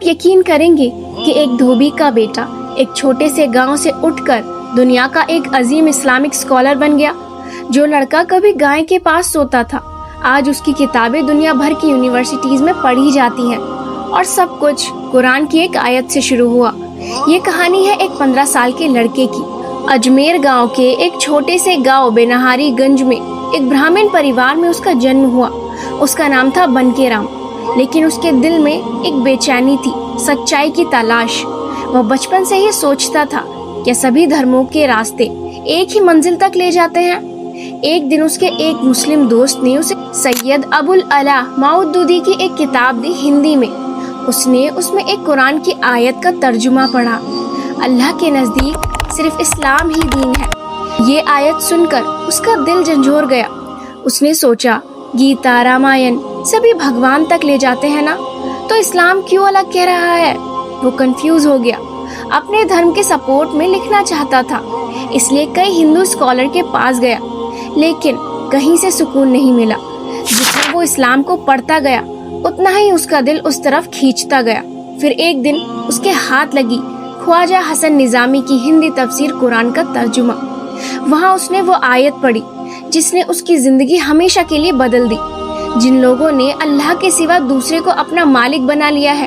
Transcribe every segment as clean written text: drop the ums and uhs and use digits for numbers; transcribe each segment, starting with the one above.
آپ یقین کریں گے کہ ایک دھوبی کا بیٹا ایک چھوٹے سے گاؤں سے اٹھ کر دنیا کا ایک عظیم اسلامک اسکالر بن گیا؟ جو لڑکا کبھی گائے کے پاس سوتا تھا، آج اس کی کتابیں دنیا بھر کی یونیورسٹیز میں پڑھی جاتی ہیں، اور سب کچھ قرآن کی ایک آیت سے شروع ہوا۔ یہ کہانی ہے ایک 15 سال کے لڑکے کی۔ اجمیر گاؤں کے ایک چھوٹے سے گاؤں بینہاری گنج میں ایک برہمن پریوار میں اس کا جنم ہوا۔ اس کا نام تھا بنکے رام، لیکن اس کے دل میں ایک بے چینی تھی، سچائی کی تلاش۔ وہ بچپن سے ہی سوچتا تھا کہ سبھی دھرموں کے راستے ایک ہی منزل تک لے جاتے ہیں۔ ایک دن اس کے ایک مسلم دوست نے اسے سید ابو العلا مودودی کی ایک کتاب دی ہندی میں۔ اس نے اس میں ایک قرآن کی آیت کا ترجمہ پڑھا، اللہ کے نزدیک صرف اسلام ہی دین ہے۔ یہ آیت سن کر اس کا دل جھنجھوڑ گیا۔ اس نے سوچا، گیتا، رامائن سبھی بھگوان تک لے جاتے ہیں نا، تو اسلام کیوں الگ کہہ رہا ہے؟ وہ کنفیوز ہو گیا۔ اپنے دھرم کے سپورٹ میں لکھنا چاہتا تھا، اس لیے کئی ہندو اسکالر کے پاس گیا، لیکن کہیں سے سکون نہیں ملا۔ جتنا وہ اسلام کو پڑھتا گیا، اتنا ہی اس کا دل اس طرف کھینچتا گیا۔ پھر ایک دن اس کے ہاتھ لگی خواجہ حسن نظامی کی ہندی تفسیر قرآن کا ترجمہ۔ وہاں اس نے وہ آیت پڑھی جس نے اس کی زندگی ہمیشہ کے لیے بدل دی۔ جن لوگوں نے اللہ کے سوا دوسرے کو اپنا مالک بنا لیا ہے،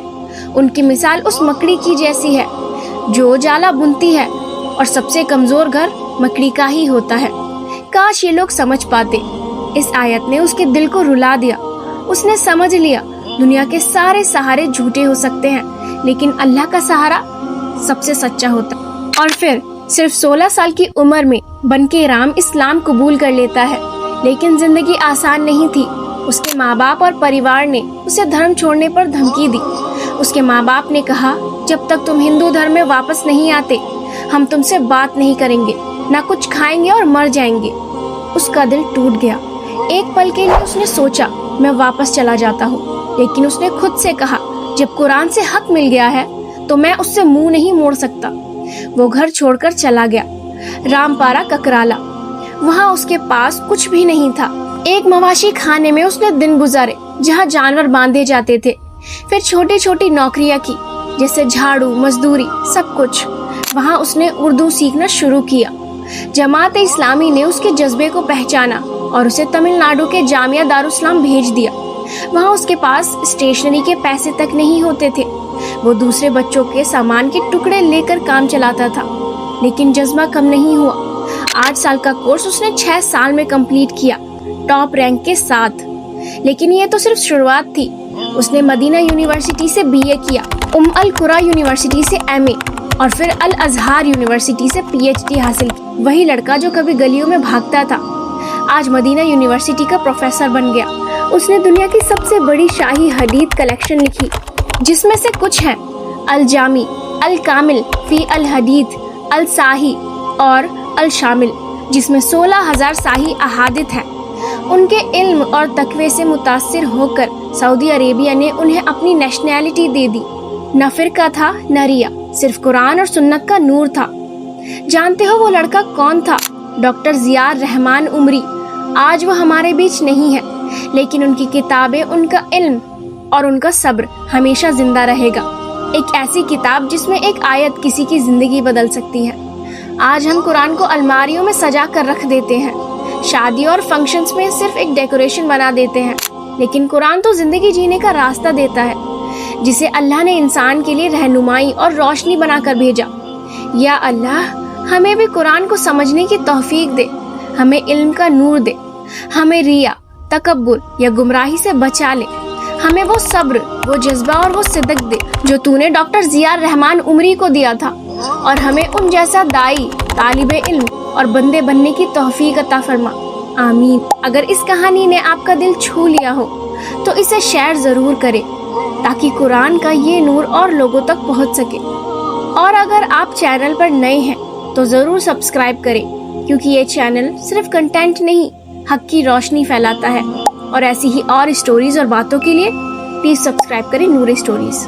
ان کی مثال اس مکڑی کی جیسی ہے جو جالا بنتی ہے، اور سب سے کمزور گھر مکڑی کا ہی ہوتا ہے۔ کاش یہ لوگ سمجھ پاتے۔ اس آیت نے اس کے دل کو رلا دیا۔ اس نے سمجھ لیا دنیا کے سارے سہارے جھوٹے ہو سکتے ہیں، لیکن اللہ کا سہارا سب سے سچا ہوتا ہے۔ اور پھر صرف 16 سال کی عمر میں بنکے رام اسلام قبول کر لیتا ہے، لیکن زندگی آسان نہیں تھی۔ اس کے ماں باپ اور پریوار نے اسے دھرم چھوڑنے پر دھمکی دی۔ اس کے ماں باپ نے کہا، جب تک تم ہندو دھرم میں واپس نہیں آتے، ہم تم سے بات نہیں کریں گے، نہ کچھ کھائیں گے اور مر جائیں گے۔ اس کا دل ٹوٹ گیا۔ ایک پل کے لیے اس نے سوچا، میں واپس چلا جاتا ہوں، لیکن اس نے خود سے کہا، جب قرآن سے حق مل گیا ہے تو میں اس سے منہ نہیں موڑ سکتا۔ وہ گھر چھوڑ کر چلا گیا، رام پارا ککرالا۔ وہاں اس کے پاس کچھ بھی نہیں تھا۔ ایک مواشی خانے میں اس نے دن گزارے جہاں جانور باندھے جاتے تھے۔ پھر چھوٹی چھوٹی نوکریاں کی، جیسے جھاڑو، مزدوری، سب کچھ۔ وہاں اس نے اردو سیکھنا شروع کیا۔ جماعت اسلامی نے اس کے جذبے کو پہچانا اور اسے تمل ناڈو کے جامعہ دارالاسلام بھیج دیا۔ وہاں اس کے پاس اسٹیشنری کے پیسے تک نہیں ہوتے تھے۔ وہ دوسرے بچوں کے سامان کے ٹکڑے لے کر کام چلاتا تھا، لیکن جذبہ کم نہیں ہوا۔ 8 سال کا کورس اس نے 6 سال میں کمپلیٹ کیا، ٹاپ رینک کے ساتھ۔ لیکن یہ تو صرف شروعات تھی۔ اس نے مدینہ یونیورسٹی سے BA کیا، القرا یونیورسٹی سے MA، اور پھر الازہر یونیورسٹی سے PhD حاصل کی۔ وہی لڑکا جو کبھی گلیوں میں بھاگتا تھا، آج مدینہ یونیورسٹی کا پروفیسر بن گیا۔ اس نے دنیا کی سب سے بڑی شاہی حدیث کلیکشن لکھی، جس میں سے کچھ ہیں الجامی، الکامل فی الحدیث، الصحیح اور الشامل، جس میں 16,000 صحیح احادیث ہیں۔ ان کے علم اور تقوی سے متاثر ہو کر سعودی عربیہ نے انہیں اپنی نیشنلٹی دے دی۔ نہ فرقہ تھا نہ ریا، صرف قرآن اور سنت کا نور تھا۔ جانتے ہو وہ لڑکا کون تھا؟ ڈاکٹر ضیاء الرحمن عمری۔ آج وہ ہمارے بیچ نہیں ہے، لیکن ان کی کتابیں، ان کا علم اور ان کا صبر ہمیشہ زندہ رہے گا۔ ایک ایسی کتاب جس میں ایک آیت کسی کی زندگی بدل سکتی ہے۔ آج ہم قرآن کو الماریوں میں سجا کر رکھ دیتے ہیں، شادی اور فنکشنز میں صرف ایک ڈیکوریشن بنا دیتے ہیں، لیکن قرآن تو زندگی جینے کا راستہ دیتا ہے، جسے اللہ نے انسان کے لیے رہنمائی اور روشنی بنا کر بھیجا۔ یا اللہ، ہمیں بھی قرآن کو سمجھنے کی توفیق دے، ہمیں علم کا نور دے، ہمیں ریا، تکبر یا گمراہی سے بچا لے، ہمیں وہ صبر، وہ جذبہ اور وہ صدق دے جو تو نے ڈاکٹر ضیاء الرحمن عمری کو دیا تھا، اور ہمیں ان جیسا دائی، طالب علم اور بندے بننے کی توفیق عطا فرما۔ آمین۔ اگر اس کہانی نے آپ کا دل چھو لیا ہو تو اسے شیئر ضرور کرے، تاکہ قرآن کا یہ نور اور لوگوں تک پہنچ سکے۔ اور اگر آپ چینل پر نئے ہیں تو ضرور سبسکرائب کریں، کیونکہ یہ چینل صرف کنٹینٹ نہیں، حق کی روشنی پھیلاتا ہے۔ اور ایسی ہی اور اسٹوریز اور باتوں کے لیے پلیز سبسکرائب کریں نور اسٹوریز۔